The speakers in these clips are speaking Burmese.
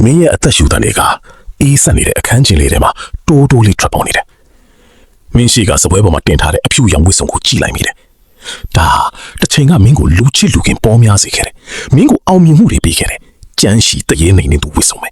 မင်းရဲ့အသက်ရှူတန်တွေကအေးဆက်နေတဲ့အခန်းကျင်လေးထဲမှာတိုးတိုးလေးထွက်ပေါ်နေတယ်မင်းရှိကစပွဲပေါ်မှာတင်ထားတဲ့အဖြူရောင်ဝတ်စုံကိုကြည့်လိုက်မိတယ်ဒါတစ်ချိန်ကမင်းကိုလူချစ်လူခင်ပေါ်များစေခဲ့တယ်မင်းကိုအောင်မြင်မှုတွေပေးခဲ့တယ်ကြမ်းရှိတရေနိုင်နေသူဝတ်စုံပဲ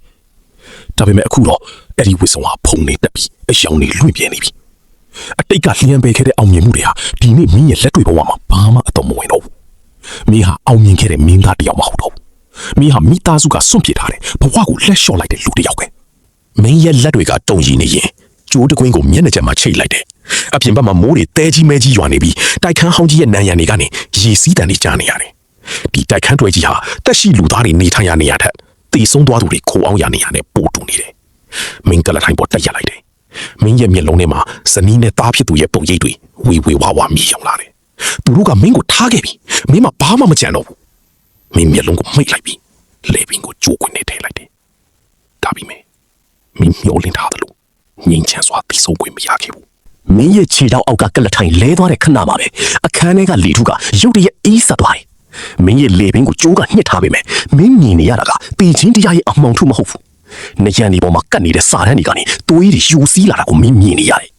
ဒါပေမဲ့အခုတော့အဲ့ဒီဝတ်စုံဟာဖုံနေတက်ပြီးအယောင်တွေလွင့်ပြဲနေပြီအတိတ်ကလျှံပေးခဲ့တဲ့အောင်မြင်မှုတွေဟာဒီနေ့မင်းရဲ့လက်တွေ့ဘဝမှာဘာမှအတော့မဝင်တော့ဘူးမင်းဟာအောင်မြင်ခဲ့တဲ့မင်းသားတစ်ယောက်မဟုတ်တော့ဘူးမင်းဟာမိသားစုကစွန့်ပစ်ထားတယ်ဘဝကိုလက်လျှော့လိုက်တဲ့လူတစ်ယောက်ပဲမင်းရဲ့လက်တွေကတုံရည်နေရင်ကျိုးတကွင်းကိုမျက်နှာကျက်မှာချိတ်လိုက်တယ်အပြင်ဘက်မှာမိုးတွေတဲကြီးမဲကြီးရွာနေပြီးတိုက်ခန်းဟောင်းကြီးရဲ့နံရံတွေကနေရေစီးတန်တွေကြားနေရတယ်ဒီတိုက်ခန်းတွဲကြီးဟာတက်ရှိလူသားတွေနေထိုင်ရနေရတဲ့တေဆုံးသွားသူတွေခိုအောင်ရနေရတဲ့ပို့တူနေတယ်မင်းကလထိုင်ပေါ်တက်ရလိုက်တယ်မင်းရဲ့မျက်လုံးထဲမှာဇနီးနဲ့သားဖြစ်သူရဲ့ပုံရိပ်တွေဝေဝေဝါဝါမြည်ရောက်လာတယ်သူတို့ကမင်းကိုထားခဲ့ပြီမင်းမဘာမှမကြံတော့ဘူးမင်းမျက်လုံးကိုမိတ်လိုက်ပြီးလေပင်ကိုကြိုးခွင်းနဲ့ထည့်လိုက်တယ်ဒါပေမဲ့မင်းမျောလင်းထားတယ်လို့ငြိမ်ချမ်းစွာပြီးဆုံးခွင့်မရခဲ့ဘူးမင်းရဲ့ခြေထောက်အောက်ကကလထိုင်လဲသွားတဲ့ခဏမှာပဲအခန်းထဲကလေထုကရုတ်တရက်အေးဆက်သွားတယ်မင်းရဲ့လေပင်ကိုကြိုးကညှစ်ထားပေမဲ့မင်းမြင်နေရတာကတေချင်းတရားရဲ့အမှောင်ထုမဟုတ်ဘူးနရံဒီပေါ်မှာကတ်နေတဲ့စာတန်းတွေကနေသွေးတွေယူစီးလာတာကိုမင်းမြင်နေရတယ်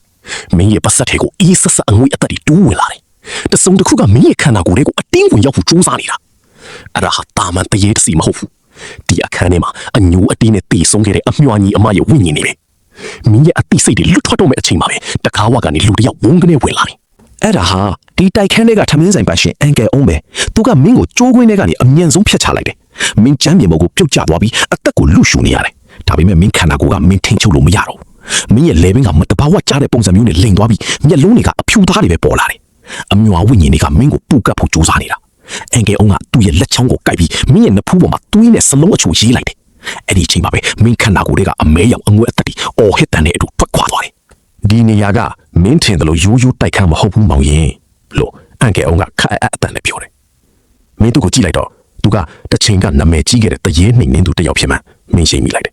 မင်းရဲ့ပတ်သက်ထဲကိုအေးဆက်ဆက်အငွေ့အသက်တွေတိုးဝင်လာတယ်တစုံတစ်ခုကမင်းရဲ့ခန္ဓာကိုယ်လေးကိုအတင်းဝင်ရောက်ဖို့ကြိုးစားနေတာအဲ့ဒါဟာတာမန်တရေတစီမဟုတ်ဘူးဒီအခန်းထဲမှာအညိုအတင်းနဲ့တေဆုံးခဲ့တဲ့အမြွာညီအမရဲ့ဝိညာဉ်တွေပဲမင်းရဲ့အသိစိတ်တွေလွတ်ထွက်တော့မယ့်အချိန်မှာပဲတကားဝကနေလူတယောက်ဝုန်းကနေဝင်လာတယ်အဲ့ဒါဟာဒီတိုက်ခန်းတွေကထမင်းဆိုင်ပါရှင်အန်ကယ်အုံးပဲသူကမင်းကိုကြိုးခွင်းထဲကနေအမြန်ဆုံးဖျက်ချလိုက်တယ်မင်းချမ်းမြေပေါ်ကိုပြုတ်ကျသွားပြီးအသက်ကိုလူရှူနေရတယ်ဒါပေမဲ့မင်းခန္ဓာကိုယ်ကမင်းထိန်ချုပ်လို့မရတော့ဘူးမင်းရဲ့လေပင်ကမတဘာဝကျတဲ့ပုံစံမျိုးနဲ့လိန်သွားပြီးမျက်လုံးတွေကအဖြူသားတွေပဲပေါ်လာတယ်အမြွာဝိညာဉ်တွေကမင်းကိုပူကတ်ဖို့ကြိုးစားနေတာအန်ကယ်အုံးကသူ့ရဲ့လက်ချောင်းကိုကိုက်ပြီးမင်းရဲ့နဖူးပေါ်မှာသွေးနဲ့စလုံးအချိုရေးလိုက်တယ်အဲ့ဒီအချိန်မှာပဲမင်းခန္ဓာကိုယ်တွေကအမဲရောင်အငွေ့အသက်တွေအော်ဟစ်တန်တဲ့အတူထွက်ခွာသွားတယ်ဒီနေရာကမင်းထင်တယ်လို့ရိုးရိုးတိုက်ခန်းမဟုတ်ဘူးမောင်ရင်လို့အန်ကယ်အုံးကခက်အတန်နဲ့ပြောတယ်မင်းသူ့ကိုကြည့်လိုက်တော့သူကတစ်ချိန်ကနာမည်ကြီးခဲ့တဲ့တရေနှိမ်နှင်းသူတစ်ယောက်ဖြစ်မှမင်းရှိမိလိုက်တယ်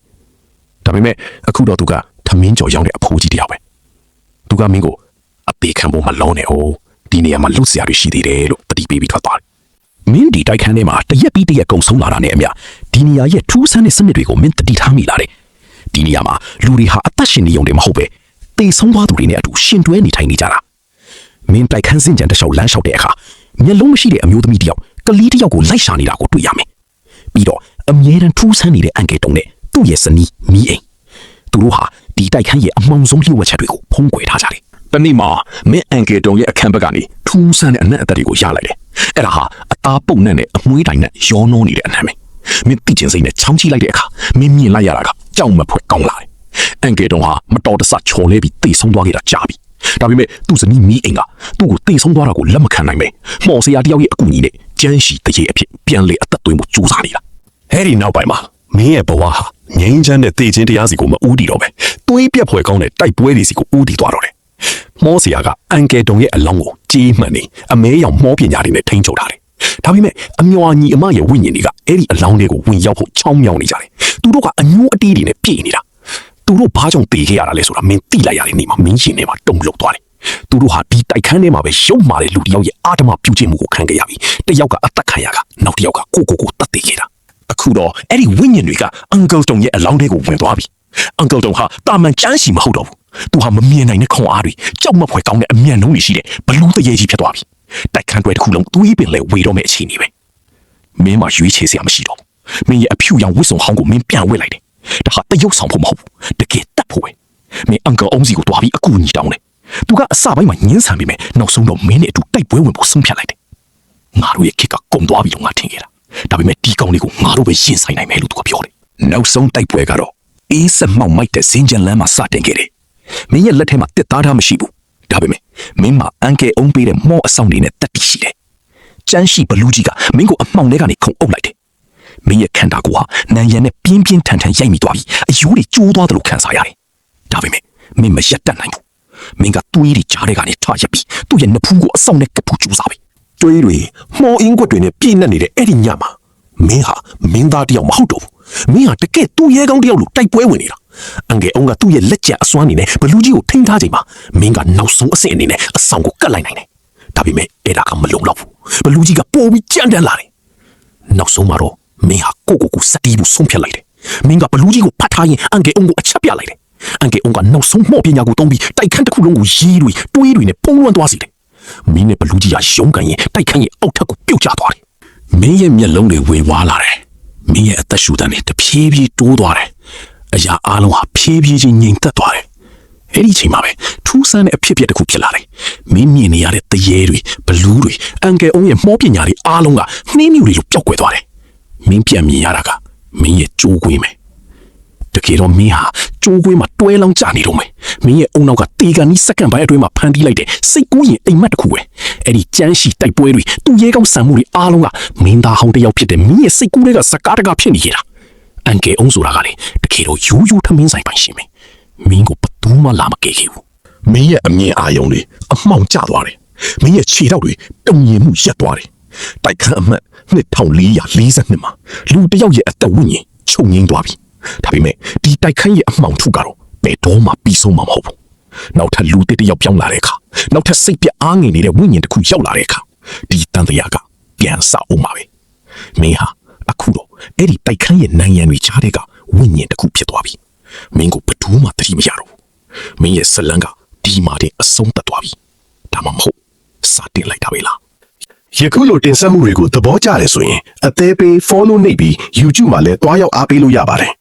ဒါပေမဲ့အခုတော့သူကထမင်းကြော်ရောင်းတဲ့အဖိုးကြီးတစ်ယောက်ပဲသူကမင်းကိုအသေးခံဖို့မလုံးနဲ့ဟုတ်ဒီနေရာမှာလှုပ်ရှားရရှိသေးတယ်လို့တတိပေးပြီးထွက်သွားတယ်မင်းဒီတိုက်ခန်းထဲမှာတရက်ပြီးတရက်ကုံဆုံးလာတာနဲ့အမျှဒီနေရာရဲ့ထူးဆန်းတဲ့စနစ်တွေကိုမင်းတတိထားမိလာတယ်ဒီနေရာမှာလူတွေဟာအသက်ရှင်နေုံတွေမဟုတ်ပဲတေဆုံးသွားသူတွေနဲ့အတူရှင်တွဲနေထိုင်နေကြတာမင်းတိုက်ခန်းစင်ကြံတစ်လျှောက်လမ်းလျှောက်တဲ့အခါမျက်လုံးမရှိတဲ့အမျိုးသမီးတစ်ယောက်ကလေးတစ်ယောက်ကိုလိုက်ရှာနေတာကိုတွေ့ရမယ်ပြီးတော့အမြဲတမ်းထူးဆန်းနေတဲ့အန်ကယ်တုံနဲ့သူ့ရဲ့ဇနီးမီးအိမ်သူတို့ဟာဒီတိုက်ခန်းရဲ့အမှောင်ဆုံးလျှို့ဝှက်ချက်တွေကိုဖုံးကွယ်ထားကြတယ်တနေ့မှာမင်းအန်ကယ်တုံရဲ့အခန်းဘက်ကနေထူးဆန်းတဲ့အနက်အသက်တွေကိုရလိုက်တယ်အဲ့ဒါဟာအသားပုတ်နဲ့အမွှေးတိုင်နဲ့ရောနှောနေတဲ့အနံ့ပဲမင်းသိကျင်စိတ်နဲ့ချောင်းကြည့်လိုက်တဲ့အခါမင်းမြင်လိုက်ရတာကကြောက်မဖွယ်ကောင်းလာတယ်အန်ကယ်တုံဟာမတော်တဆချော်လဲပြီးတေဆုံးသွားခဲ့တာကြားပြီဒါပေမဲ့သူ့ဇနီးမီးအိမ်ကသူ့ကိုတေဆုံးသွားတာကိုလက်မခံနိုင်ပဲမော်စရာတယောက်ရဲ့အကူအညီနဲ့ကျန်းရှိတရေအဖြစ်ပြန်လေအသက်သွင်းမှုကြိုးစားနေတာဟဲ့ဒီနောက်ပိုင်းမှာမင်းရဲ့ဘဝဟာငြိမ်းချမ်းတဲ့တေခြင်းတရားစီကိုမဦးတည်တော့ပဲသွေးပြက်ဖွယ်ကောင်းတဲ့တိုက်ပွဲတွေစီကိုဦးတည်သွားတော့တယ်မော်စရာကအန်ကယ်တုံရဲ့အလောင်းကိုကြေးမှန်နေအမဲရောင်မောပညာတွေနဲ့ထိန်းချုပ်ထားတယ်ဒါပေမဲ့အမြွာညီအမရဲ့ဝိညာဉ်တွေကအဲ့ဒီအလောင်းတွေကိုဝင်ရောက်ဖို့ချောင်းမြောင်းနေကြတယ်သူတို့ကအညိုးအတေးတွေနဲ့ပြည့်နေတာသူတို့ဘာကြောင့်တေခဲ့ရတာလဲဆိုတာမင်းသိလိုက်ရတဲ့နေ့မှာမင်းရှင်ထဲမှာတုံ့လှုပ်သွားတယ်သူတို့ဟာဒီတိုက်ခန်းထဲမှာပဲရုပ်မာတဲ့လူတစ်ယောက်ရဲ့အာဓမပြုခြင်းမှုကိုခံခဲ့ရပြီးတစ်ယောက်ကအသက်ခံရကနောက်တစ်ယောက်ကကိုတတ်သိခဲ့တာအခုတော့အဲ့ဒီဝိညာဉ်တွေကအန်ကယ်တုံရဲ့အလောင်းတွေကိုဝင်သွားပြီအန်ကယ်တုံဟာတာမန်ကျန်းစီမဟုတ်တော့ဘူးသူဟာမမြင်နိုင်တဲ့ခွန်အားတွေကြောက်မဖွယ်ကောင်းတဲ့အမြန်နှုံးတွေရှိတဲ့ဘလူးတရေကြီးဖြစ်သွားပြီတိုက်ခန်းတွေတစ်ခုလုံးသွေးပင်လဲဝေတော့မယ့်အခြေအနေပဲမင်းမရွေးချယ်စရာမရှိတော့ဘူးမင်းရဲ့အဖြူရောင်ဝတ်စုံဟောင်းကိုမင်းပြန်ဝတ်လိုက်တယ်ဒါဟာတရုပ်ဆောင်ဖို့မဟုတ်ဘူးတကယ်တတ်ဖို့ပဲမင်းအန်ကယ်အုံးစီကိုတွားပြီးအကူအညီတောင်းတယ်သူကအစပိုင်းမှာညှင်းဆန်ပြီးနောက်ဆုံးတော့မင်းနဲ့အတူတိုက်ပွဲဝင်ဖို့ဆုံးဖြတ်လိုက်တယ်ငါတို့ရဲ့ခေတ်ကကုန်သွားပြီလို့ငါထင်ခဲ့တာဒါပေမဲ့ဒီကောင်လေးကိုငါတို့ပဲရင်ဆိုင်နိုင်မယ်လို့သူကပြောတယ်နောက်ဆုံးတိုက်ပွဲကတော့အေးဆက်မှောက်မိုက်တဲ့စင်ကြံလမ်းမှာစတင်ခဲ့တယ်မင်းရဲ့လက်ထဲမှာတစ်သားထားမရှိဘူးဒါပေမဲ့မင်းမှာအန်ကယ်အုံးပေးတဲ့မော့အဆောင်တွေနဲ့တက်တည်ရှိတယ်ကျန်းရှိဘလူးကြီးကမင်းကိုအမှောင်ထဲကနေခုံအုပ်လိုက်တယ်မင်းရဲ့ခန္ဓာကိုယ်ဟာနံရံနဲ့ပြင်းပြင်းထန်ထန်ရိုက်မိသွားပြီးအယိုးတွေကျိုးသွားတယ်လို့ခံစားရတယ်ဒါပေမဲ့မင်းမရက်တတ်နိုင်ဘူးမင်းကသွေးတွေကြားထဲကနေထွက်ရက်ပြီးသူ့ရဲ့နဖူးကိုအဆောင်နဲ့ကပ်ဖို့ကြိုးစားပြီသွေးတွေမှော်အင်းကွက်တွေနဲ့ပြည့်နှက်နေတဲ့အဲ့ဒီညမှာမင်းဟာမင်းသားတယောက်မဟုတ်တော့ဘူးမင်းဟာတကယ်သူ့ရဲကောင်းတယောက်လိုတိုက်ပွဲဝင်နေတာအန်ကယ်အုံးကသူ့ရဲ့လက်ကျန်အစွမ်းနေနဲ့ဘလူးကြီးကိုထိန်းထားချိန်မှာမင်းကနောက်ဆုံးအဆင့်အနေနဲ့အဆောင်ကိုကတ်လိုက်နိုင်တယ်ဒါပေမဲ့အဲ့ဒါကမလုံလောက်ဘူးဘလူးကြီးကပိုပြီးကြမ်းတမ်းလာတယ်နောက်ဆုံးမှာတော့မင်းဟာကိုစတီးဘူးဆုံးဖြတ်လိုက်တယ် မင်းကဘလူးကြီးကိုဖတ်ထားရင်အန်ကယ်အုံကိုအချက်ပြလိုက်တယ်အန်ကယ်အုံကနောက်ဆုံးမော့ပညာကိုတုံးပြီးတိုက်ခန်းတစ်ခုလုံးကိုရေးတွေတွေးတွေနဲ့ပုံလွှမ်းသွားစေတယ်မင်းနဲ့ဘလူးကြီးကရုံးကန်ရင်တိုက်ခန်းရဲ့အောက်ထပ်ကိုပြုတ်ကျသွားတယ်မင်းရဲ့မျက်လုံးတွေဝေဝါးလာတယ်မင်းရဲ့အသက်ရှူတန်းတွေတဖြည်းဖြည်းတိုးသွားတယ်အရာအလုံးဟာဖြည်းဖြည်းချင်းငြိမ်သက်သွားတယ်အဲ့ဒီအချိန်မှာပဲထူးဆန်းတဲ့အဖြစ်အပျက်တစ်ခုဖြစ်လာတယ်မင်းမြင်နေရတဲ့တရေတွေဘလူးတွေအန်ကယ်အုံရဲ့မောပညာတွေအားလုံးကနှင်းမြူတွေလိုပျောက်ကွယ်သွားတယ်မင်းပြန်မြင်ရတာကမင်းရဲ့ကြိုးကွင်းပဲတကယ်တော့မင်းဟာကြိုးကွင်းမှာတွဲလောင်းကြနေတော့မယ်မင်းရဲ့အုံနောက်ကတေကန်ကြီးစက္ကန့်ပိုင်းအတွင်းမှာဖန်တီးလိုက်တဲ့စိတ်ကူးရင်အိမ်မက်တစ်ခုပဲအဲ့ဒီကြမ်းရှိတိုက်ပွဲတွေသူ့ရဲကောင်းဆံမှုတွေအားလုံးကမင်းသားဟောင်းတစ်ယောက်ဖြစ်တဲ့မင်းရဲ့စိတ်ကူးတွေကစကားတကားဖြစ်နေကြတာအန်ကယ်အုံဆိုတာကလေတကယ်တော့ရိုးရိုးထမင်းဆိုင်ပိုင်ရှင်ပဲမင်းကိုဘသူမှလာမကယ်ခဲ့ဘူးမင်းရဲ့အမြင်အာရုံတွေအမှောင်ကျသွားတယ်မင်းရဲ့ခြေထောက်တွေတုံရင်မှုရပ်သွားတယ်တိုက်ခန်းအမှတ်2442မှာလူတစ်ယောက်ရဲ့အသက်ဝိညာဉ်ချုပ်ငိမ့်သွားပြီဒါပေမဲ့ဒီတိုက်ခန်းရဲ့အမှောင်ထုကတော့ဘယ်တော့မှပြီးဆုံးမှာမဟုတ်ဘူးနောက်ထပ်လူတစ်ယောက်ပြောင်းလာတဲ့အခါနောက်ထပ်စိတ်ပြအားငယ်နေတဲ့ဝိညာဉ်တစ်ခုရောက်လာတဲ့အခါဒီတန်တရားကပြန်ဆအောင်ပါပဲမင်းဟာအခုတော့အဲ့ဒီတိုက်ခန်းရဲ့နိုင်ရန်တွေချားတဲ့ကဝိညာဉ်တစ်ခုဖြစ်သွားပြီမင်းကိုဘယ်သူမှသတိမရတော့ဘူးမင်းရဲ့ဇလန်းကဒီမှာတဲ့အဆုံးသတ်သွားပြီဒါမှမဟုတ်စတင်လိုက်တာပဲလားယခုလိုတင်ဆက်မှုတွေကိုသဘောကျတယ်ဆိုရင်အသေးပေး follow နှိပ်ပြီး YouTube မှာလည်းတွားရောက်အားပေးလို့ရပါတယ်